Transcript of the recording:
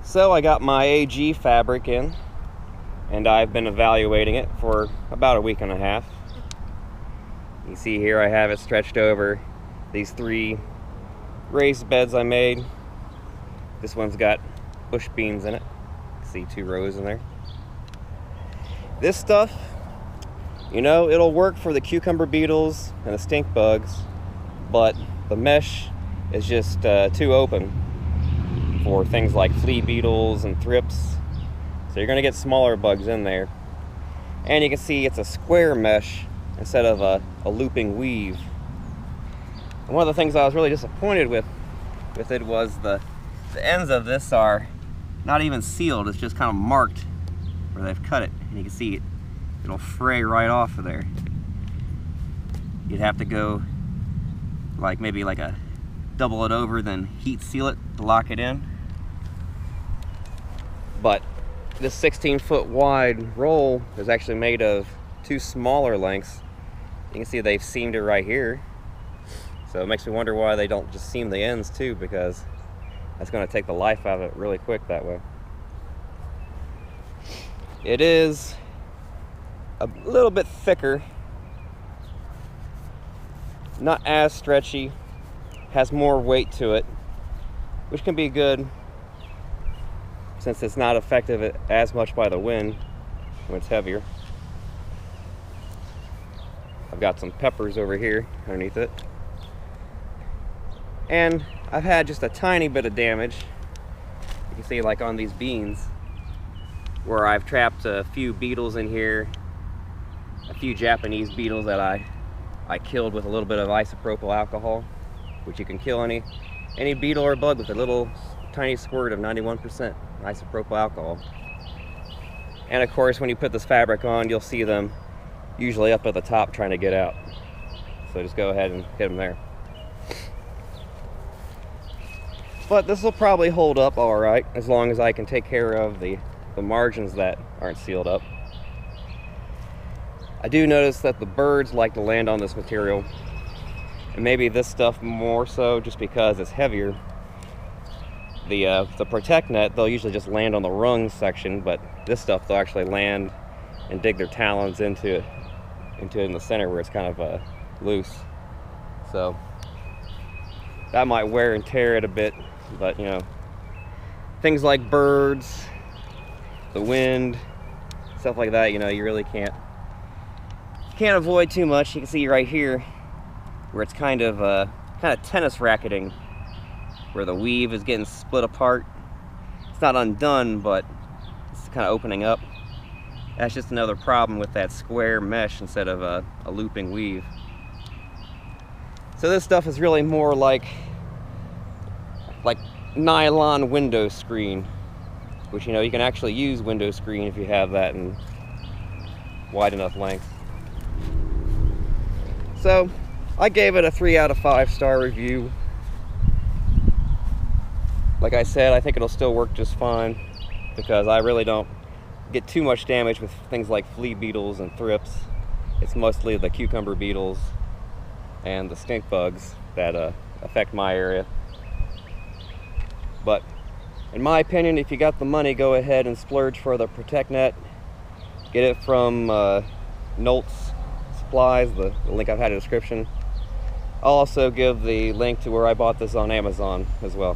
So I got my AGfabric in, and I've been evaluating it for about a week and a half. You see here I have it stretched over these 3 raised beds I made. This one's got bush beans in it. See 2 rows in there. This stuff, you know, it'll work for the cucumber beetles and the stink bugs, but the mesh is just too open for things like flea beetles and thrips. So you're going to get smaller bugs in there. And you can see it's a square mesh instead of a looping weave. And one of the things I was really disappointed with it was the ends of this are not even sealed. It's just kind of marked where they've cut it. And you can see it'll fray right off of there. You'd have to go maybe a double it over, then heat seal it to lock it in. But this 16-foot wide roll is actually made of 2 smaller lengths. You can see they've seamed it right here. So it makes me wonder why they don't just seam the ends too, because that's going to take the life out of it really quick that way. It is a little bit thicker, not as stretchy, has more weight to it, which can be good since it's not affected as much by the wind when it's heavier. I've got some peppers over here underneath it. And I've had just a tiny bit of damage. You can see like on these beans where I've trapped a few beetles in here, a few Japanese beetles that I killed with a little bit of isopropyl alcohol, which you can kill any beetle or bug with a little tiny squirt of 91% isopropyl alcohol. And of course, when you put this fabric on, you'll see them usually up at the top trying to get out. So just go ahead and hit them there. But this will probably hold up all right, as long as I can take care of the margins that aren't sealed up. I do notice that the birds like to land on this material, and maybe this stuff more so just because it's heavier. The protect net, they'll usually just land on the rung section, but this stuff they'll actually land and dig their talons into it in the center where it's kind of loose. So that might wear and tear it a bit, but you know, things like birds, the wind, stuff like that, you know, you really can't avoid too much. You can see right here where it's kind of tennis racketing, where the weave is getting split apart. It's not undone, but it's kind of opening up. That's just another problem with that square mesh instead of a looping weave. So this stuff is really more like nylon window screen, which, you know, you can actually use window screen if you have that in wide enough length. So I gave it a 3 out of 5 star review. Like I said, I think it'll still work just fine because I really don't get too much damage with things like flea beetles and thrips. It's mostly the cucumber beetles and the stink bugs that affect my area. But in my opinion, if you got the money, go ahead and splurge for the protect net. Get it from Nolt's Supplies, the link I've had in the description. I'll also give the link to where I bought this on Amazon as well.